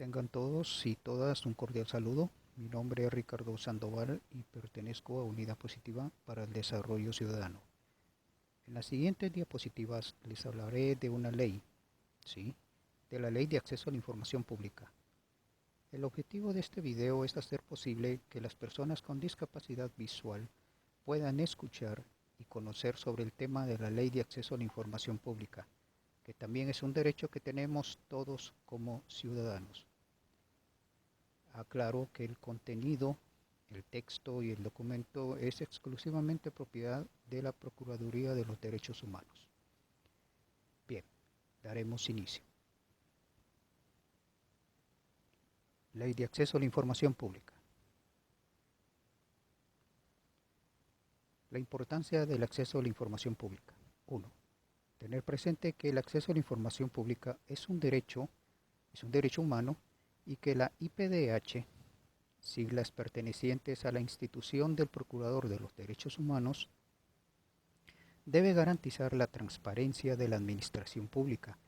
Tengan todos y todas un cordial saludo. Mi nombre es Ricardo Sandoval y pertenezco a Unidad Positiva para el Desarrollo Ciudadano. En las siguientes diapositivas les hablaré de una ley, ¿sí? De la Ley de Acceso a la Información Pública. El objetivo de este video es hacer posible que las personas con discapacidad visual puedan escuchar y conocer sobre el tema de la Ley de Acceso a la Información Pública, que también es un derecho que tenemos todos como ciudadanos. Aclaro que el contenido, el texto y el documento es exclusivamente propiedad de la Procuraduría de los Derechos Humanos. Bien, daremos inicio. Ley de Acceso a la Información Pública. La importancia del acceso a la información pública. 1. Tener presente que el acceso a la información pública es un derecho humano y que la IPDH, siglas pertenecientes a la institución del Procurador de los Derechos Humanos, debe garantizar la transparencia de la administración pública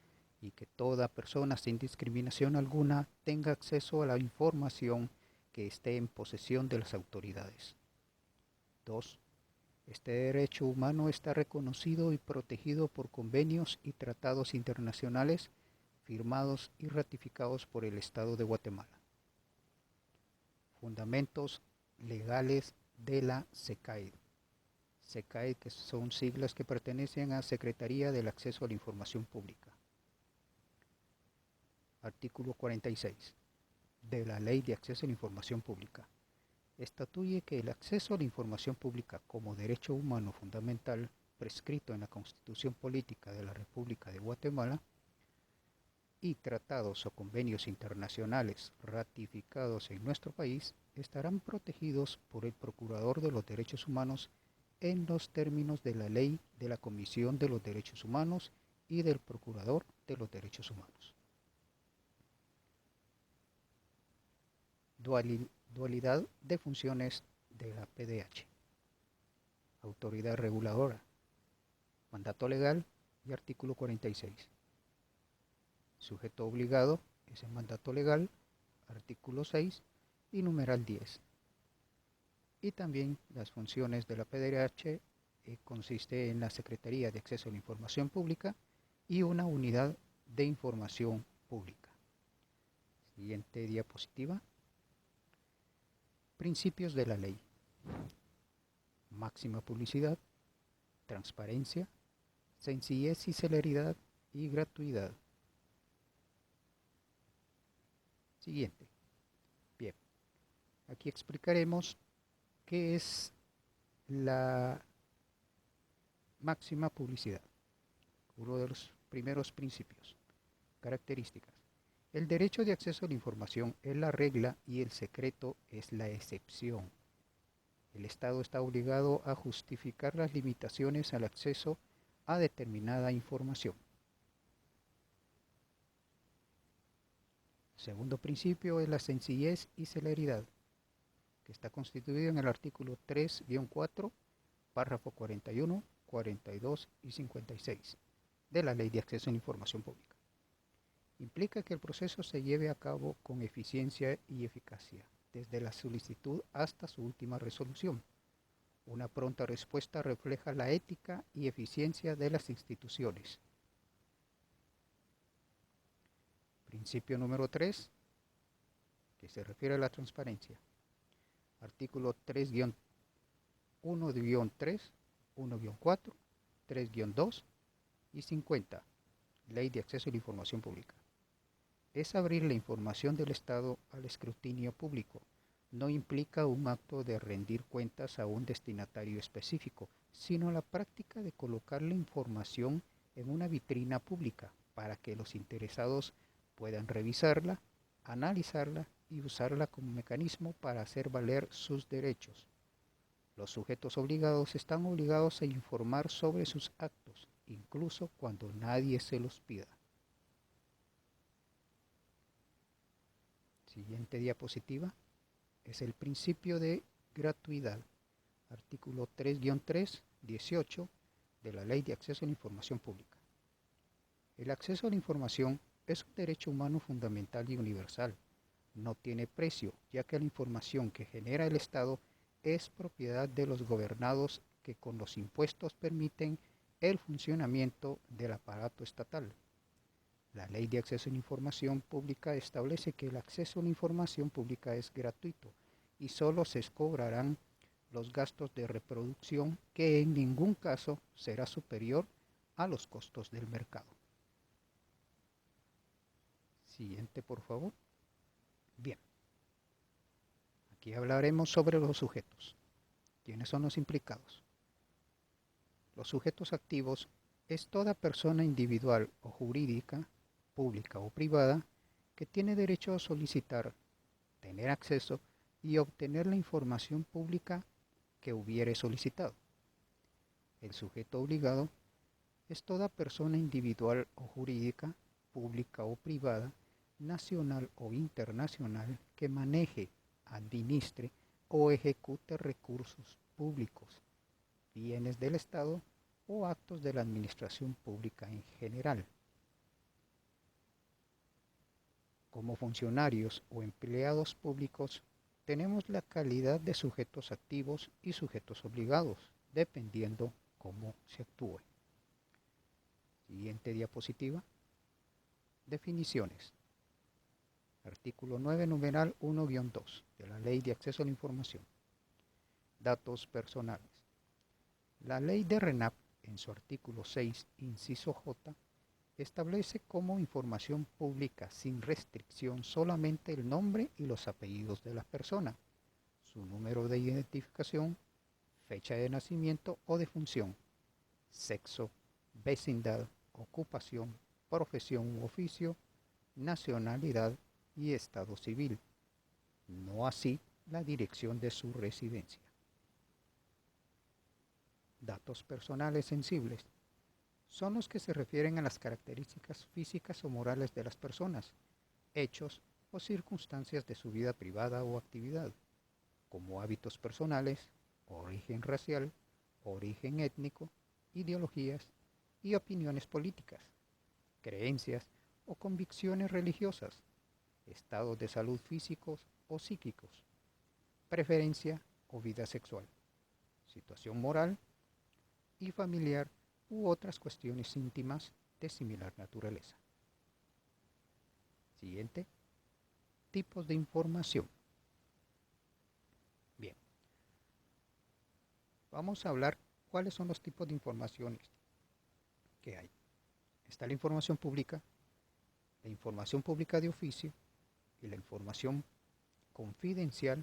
y que toda persona sin discriminación alguna tenga acceso a la información que esté en posesión de las autoridades. 2. Este derecho humano está reconocido y protegido por convenios y tratados internacionales firmados y ratificados por el Estado de Guatemala. Fundamentos legales de la SECAID. SECAID, que son siglas que pertenecen a Secretaría del Acceso a la Información Pública. Artículo 46 de la Ley de Acceso a la Información Pública. Estatuye que el acceso a la información pública como derecho humano fundamental prescrito en la Constitución Política de la República de Guatemala y tratados o convenios internacionales ratificados en nuestro país estarán protegidos por el Procurador de los Derechos Humanos en los términos de la Ley de la Comisión de los Derechos Humanos y del Procurador de los Derechos Humanos. Dualidad de funciones de la PDH. Autoridad reguladora, mandato legal y artículo 46. Sujeto obligado es el mandato legal, artículo 6 y numeral 10. Y también las funciones de la PDH consiste en la Secretaría de Acceso a la Información Pública y una unidad de información pública. Siguiente diapositiva. Principios de la ley. Máxima publicidad, transparencia, sencillez y celeridad y gratuidad. Siguiente. Bien, aquí explicaremos qué es la máxima publicidad. Uno de los primeros principios. Características. El derecho de acceso a la información es la regla y el secreto es la excepción. El Estado está obligado a justificar las limitaciones al acceso a determinada información. Segundo principio es la sencillez y celeridad, que está constituido en el artículo 3-4, párrafo 41, 42 y 56 de la Ley de Acceso a la Información Pública. Implica que el proceso se lleve a cabo con eficiencia y eficacia, desde la solicitud hasta su última resolución. Una pronta respuesta refleja la ética y eficiencia de las instituciones. Principio número 3, que se refiere a la transparencia. Artículo 3-1-3, 1-4, 3-2 y 50. Ley de Acceso a la Información Pública. Es abrir la información del Estado al escrutinio público. No implica un acto de rendir cuentas a un destinatario específico, sino la práctica de colocar la información en una vitrina pública para que los interesados puedan revisarla, analizarla y usarla como mecanismo para hacer valer sus derechos. Los sujetos obligados están obligados a informar sobre sus actos, incluso cuando nadie se los pida. Siguiente diapositiva es el principio de gratuidad, artículo 3-3, 18 de la Ley de Acceso a la Información Pública. El acceso a la información es un derecho humano fundamental y universal. No tiene precio, ya que la información que genera el Estado es propiedad de los gobernados que con los impuestos permiten el funcionamiento del aparato estatal. La Ley de Acceso a la Información Pública establece que el acceso a la información pública es gratuito y solo se cobrarán los gastos de reproducción que en ningún caso será superior a los costos del mercado. Siguiente, por favor. Bien, aquí hablaremos sobre los sujetos. ¿Quiénes son los implicados? Los sujetos activos es toda persona individual o jurídica, pública o privada, que tiene derecho a solicitar, tener acceso y obtener la información pública que hubiere solicitado. El sujeto obligado es toda persona individual o jurídica, pública o privada, nacional o internacional, que maneje, administre o ejecute recursos públicos, bienes del Estado o actos de la administración pública en general. Como funcionarios o empleados públicos, tenemos la calidad de sujetos activos y sujetos obligados, dependiendo cómo se actúe. Siguiente diapositiva. Definiciones. Artículo 9, numeral 1-2 de la Ley de Acceso a la Información. Datos personales. La Ley de RENAP, en su artículo 6, inciso J, establece como información pública sin restricción solamente el nombre y los apellidos de la persona, su número de identificación, fecha de nacimiento o defunción, sexo, vecindad, ocupación, profesión u oficio, nacionalidad y estado civil, no así la dirección de su residencia. Datos personales sensibles son los que se refieren a las características físicas o morales de las personas, hechos o circunstancias de su vida privada o actividad, como hábitos personales, origen racial, origen étnico, ideologías y opiniones políticas, creencias o convicciones religiosas, estados de salud físicos o psíquicos, preferencia o vida sexual, situación moral y familiar u otras cuestiones íntimas de similar naturaleza. Siguiente. Tipos de información. Bien. Vamos a hablar cuáles son los tipos de informaciones que hay. Está la información pública de oficio y la información confidencial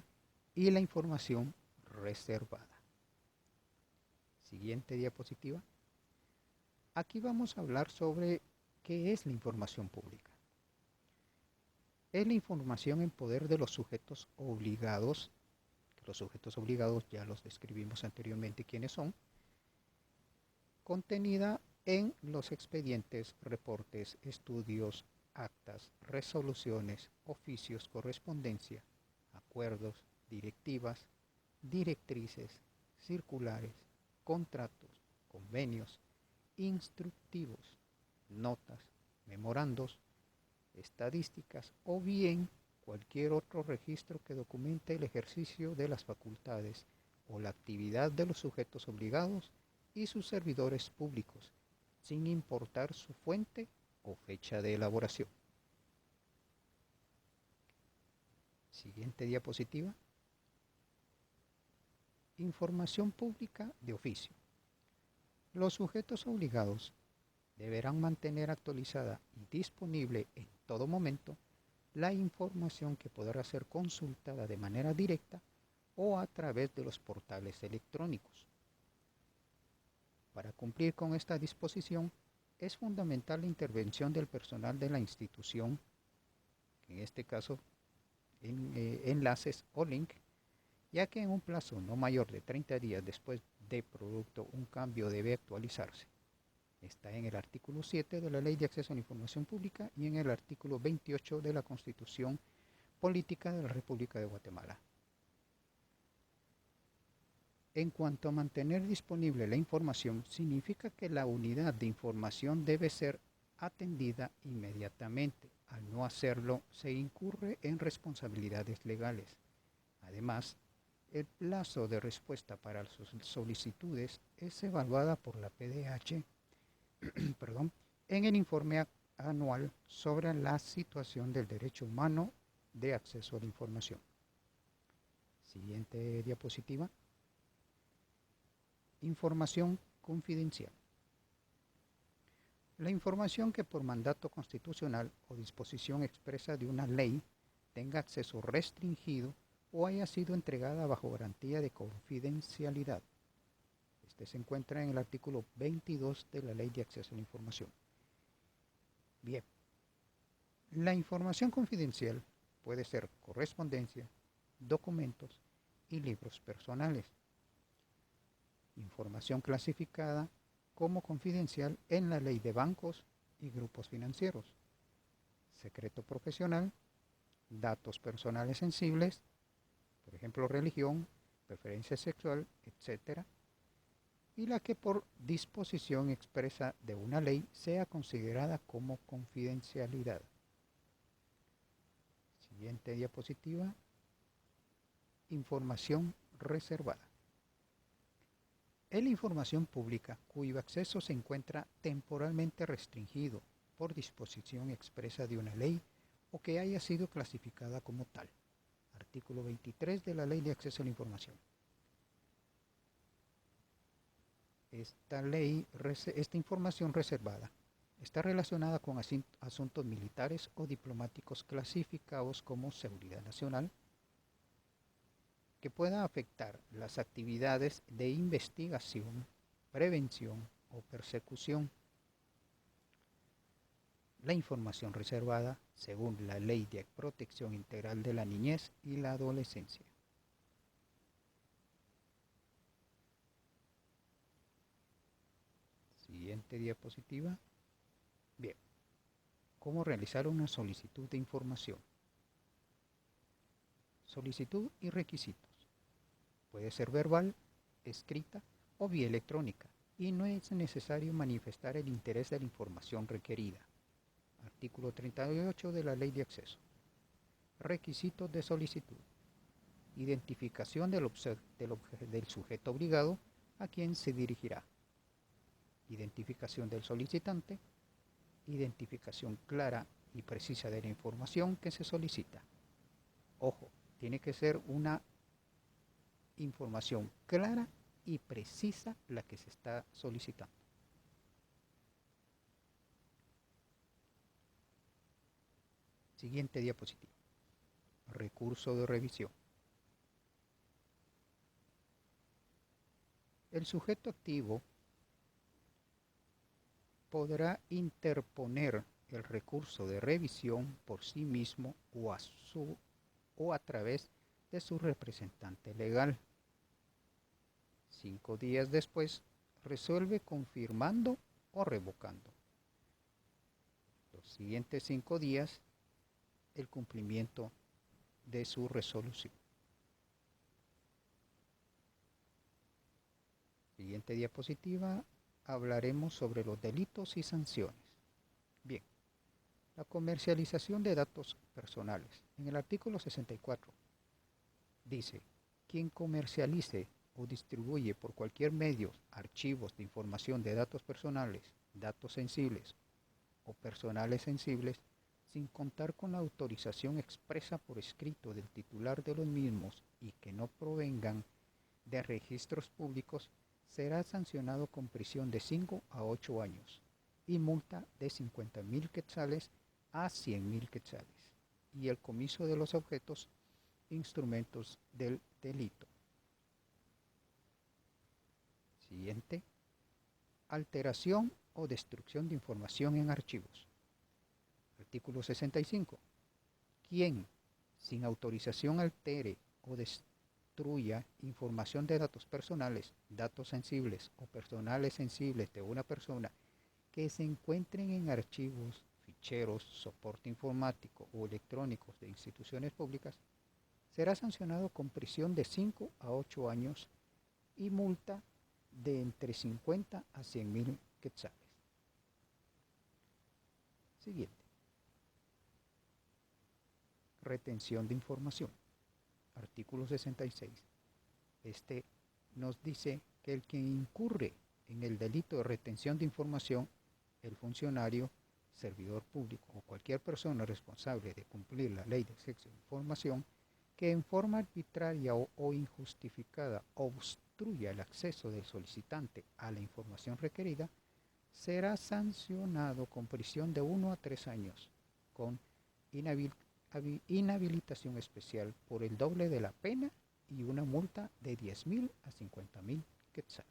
y la información reservada. Siguiente diapositiva. Aquí vamos a hablar sobre qué es la información pública. Es la información en poder de los sujetos obligados. Los sujetos obligados ya los describimos anteriormente quiénes son. Contenida en los expedientes, reportes, estudios, actas, resoluciones, oficios, correspondencia, acuerdos, directivas, directrices, circulares, contratos, convenios, instructivos, notas, memorandos, estadísticas o bien cualquier otro registro que documente el ejercicio de las facultades o la actividad de los sujetos obligados y sus servidores públicos, sin importar su fuente o fecha de elaboración. Siguiente diapositiva. Información pública de oficio. Los sujetos obligados deberán mantener actualizada y disponible en todo momento la información que podrá ser consultada de manera directa o a través de los portales electrónicos. Para cumplir con esta disposición, es fundamental la intervención del personal de la institución, en este caso enlaces o link, ya que en un plazo no mayor de 30 días después de producto un cambio debe actualizarse. Está en el artículo 7 de la Ley de Acceso a la Información Pública y en el artículo 28 de la Constitución Política de la República de Guatemala. En cuanto a mantener disponible la información, significa que la unidad de información debe ser atendida inmediatamente. Al no hacerlo, se incurre en responsabilidades legales. Además, el plazo de respuesta para sus solicitudes es evaluada por la PDH perdón, en el informe anual sobre la situación del derecho humano de acceso a la información. Siguiente diapositiva. Información confidencial. La información que por mandato constitucional o disposición expresa de una ley tenga acceso restringido o haya sido entregada bajo garantía de confidencialidad. Este se encuentra en el artículo 22 de la Ley de Acceso a la Información. Bien, la información confidencial puede ser correspondencia, documentos y libros personales. Información clasificada como confidencial en la Ley de Bancos y Grupos Financieros. Secreto profesional, datos personales sensibles, por ejemplo, religión, preferencia sexual, etc., y la que por disposición expresa de una ley sea considerada como confidencialidad. Siguiente diapositiva. Información reservada. Es la información pública cuyo acceso se encuentra temporalmente restringido por disposición expresa de una ley o que haya sido clasificada como tal. Artículo 23 de la Ley de Acceso a la Información. Esta información reservada está relacionada con asuntos militares o diplomáticos clasificados como seguridad nacional, que pueda afectar las actividades de investigación, prevención o persecución. La información reservada según la Ley de Protección Integral de la Niñez y la Adolescencia. Siguiente diapositiva. Bien, ¿cómo realizar una solicitud de información? Solicitud y requisitos. Puede ser verbal, escrita o vía electrónica, y no es necesario manifestar el interés de la información requerida. Artículo 38 de la Ley de Acceso. Requisitos de solicitud. Identificación del sujeto obligado a quien se dirigirá. Identificación del solicitante. Identificación clara y precisa de la información que se solicita. Ojo, tiene que ser una información clara y precisa la que se está solicitando. Siguiente diapositiva. Recurso de revisión. El sujeto activo podrá interponer el recurso de revisión por sí mismo o a través de su representante legal. 5 días después, resuelve confirmando o revocando. Los siguientes 5 días, el cumplimiento de su resolución. Siguiente diapositiva, hablaremos sobre los delitos y sanciones. Bien, la comercialización de datos personales. En el artículo 64 dice, quien comercialice o distribuye por cualquier medio archivos de información de datos personales, datos sensibles o personales sensibles, sin contar con la autorización expresa por escrito del titular de los mismos y que no provengan de registros públicos, será sancionado con prisión de 5 a 8 años y multa de 50.000 quetzales a 100.000 quetzales y el comiso de los objetos instrumentos del delito. Siguiente. Alteración o destrucción de información en archivos. Artículo 65. Quien, sin autorización, altere o destruya información de datos personales, datos sensibles o personales sensibles de una persona que se encuentren en archivos, ficheros, soporte informático o electrónicos de instituciones públicas, será sancionado con prisión de 5 a 8 años y multa de entre 50 a 100.000 quetzales. Siguiente. Retención de información. Artículo 66. Este nos dice que el que incurre en el delito de retención de información, el funcionario, servidor público o cualquier persona responsable de cumplir la ley de acceso a la información, que en forma arbitraria o injustificada obstruya el acceso del solicitante a la información requerida, será sancionado con prisión de 1 a 3 años, con inhabilitación especial por el doble de la pena y una multa de 10.000 a 50.000 quetzales.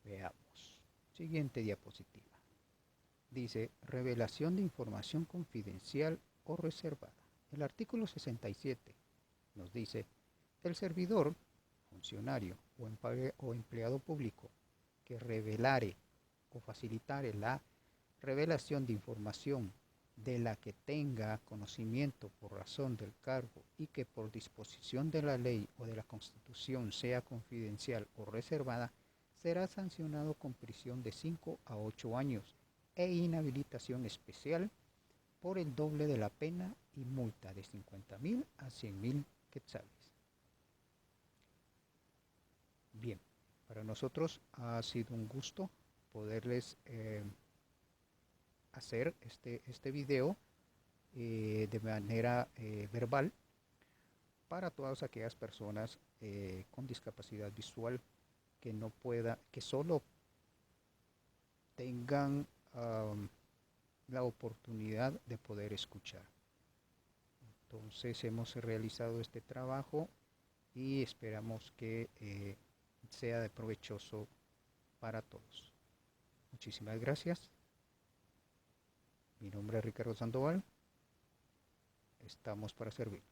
Veamos. Siguiente diapositiva. Dice revelación de información confidencial o reservada. El artículo 67 nos dice el servidor, funcionario o empleado público que revelare o facilitare la revelación de información de la que tenga conocimiento por razón del cargo y que por disposición de la ley o de la Constitución sea confidencial o reservada, será sancionado con prisión de 5 a 8 años e inhabilitación especial por el doble de la pena y multa de 50.000 a 100.000 quetzales. Bien, para nosotros ha sido un gusto poderles hacer este video de manera verbal para todas aquellas personas con discapacidad visual que solo tengan la oportunidad de poder escuchar. Entonces hemos realizado este trabajo y esperamos que sea de provechoso para todos. Muchísimas gracias. Mi nombre es Ricardo Sandoval. Estamos para servir.